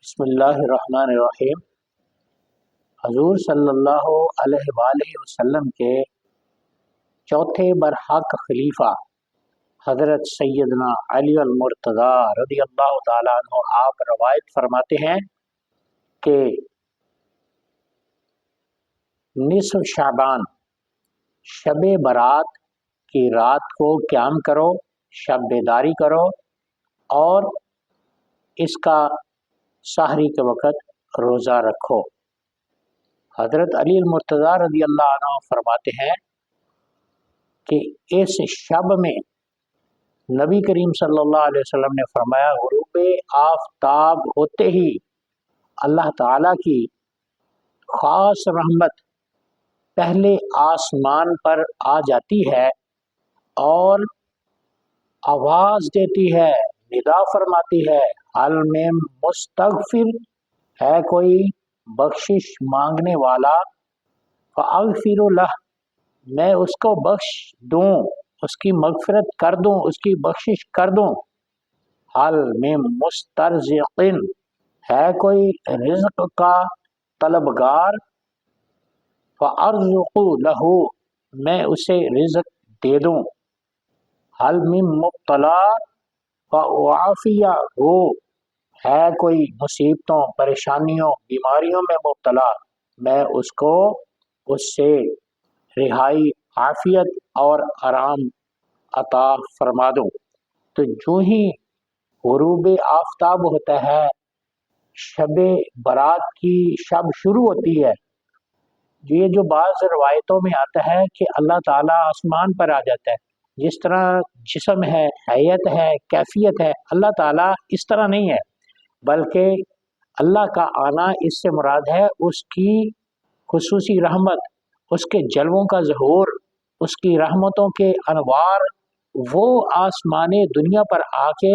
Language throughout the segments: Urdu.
بسم اللہ الرحمن الرحیم۔ حضور صلی اللہ علیہ وآلہ وسلم کے چوتھے برحق خلیفہ حضرت سیدنا علی المرتضیٰ رضی اللہ تعالیٰ عنہ آپ روایت فرماتے ہیں کہ نصف شعبان شب برات کی رات کو قیام کرو، شب بیداری کرو اور اس کا سحری کے وقت روزہ رکھو۔ حضرت علی المرتضیٰ رضی اللہ عنہ فرماتے ہیں کہ اس شب میں نبی کریم صلی اللہ علیہ وسلم نے فرمایا غروب آفتاب ہوتے ہی اللہ تعالیٰ کی خاص رحمت پہلے آسمان پر آ جاتی ہے اور آواز دیتی ہے، ندا فرماتی ہے، حل میں مستغفر ہے کوئی بخشش مانگنے والا، فاغفر لہ میں اس کو بخش دوں، اس کی مغفرت کر دوں، اس کی بخشش کر دوں، حل میں مسترزق ہے کوئی رزق کا طلبگار، فارزق لہ میں اسے رزق دے دوں، حل من مبتلا فاعافیہ ہو ہے کوئی مصیبتوں پریشانیوں بیماریوں میں مبتلا میں اس کو اس سے رہائی عافیت اور آرام عطا فرما دوں۔ تو جو ہی غروب آفتاب ہوتا ہے شب برات کی شب شروع ہوتی ہے، یہ جو بعض روایتوں میں آتا ہے کہ اللہ تعالیٰ آسمان پر آ جاتا ہے، جس طرح جسم ہے، حیت ہے، کیفیت ہے، اللہ تعالیٰ اس طرح نہیں ہے، بلکہ اللہ کا آنا اس سے مراد ہے اس کی خصوصی رحمت، اس کے جلووں کا ظہور، اس کی رحمتوں کے انوار وہ آسمان دنیا پر آ کے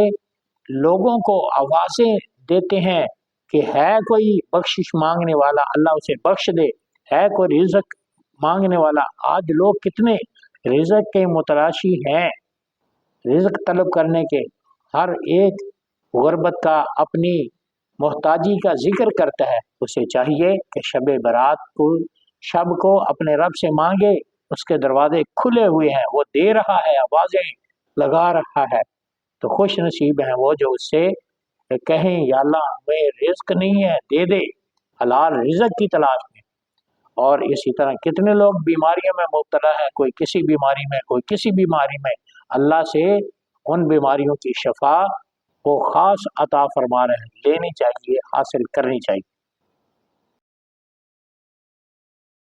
لوگوں کو آوازیں دیتے ہیں کہ ہے کوئی بخشش مانگنے والا، اللہ اسے بخش دے، ہے کوئی رزق مانگنے والا۔ آج لوگ کتنے رزق کے متلاشی ہیں، رزق طلب کرنے کے، ہر ایک غربت کا اپنی محتاجی کا ذکر کرتا ہے، اسے چاہیے کہ شب برات کو شب کو اپنے رب سے مانگے، اس کے دروازے کھلے ہوئے ہیں، وہ دے رہا ہے، آوازیں لگا رہا ہے۔ تو خوش نصیب ہیں وہ جو اس سے کہیں یا اللہ ہمیں رزق نہیں ہے، دے دے، حلال رزق کی تلاش میں۔ اور اسی طرح کتنے لوگ بیماریوں میں مبتلا ہیں، کوئی کسی بیماری میں، کوئی کسی بیماری میں، اللہ سے ان بیماریوں کی شفا وہ خاص عطا فرما رہے ہیں، لینی چاہیے، حاصل کرنی چاہیے۔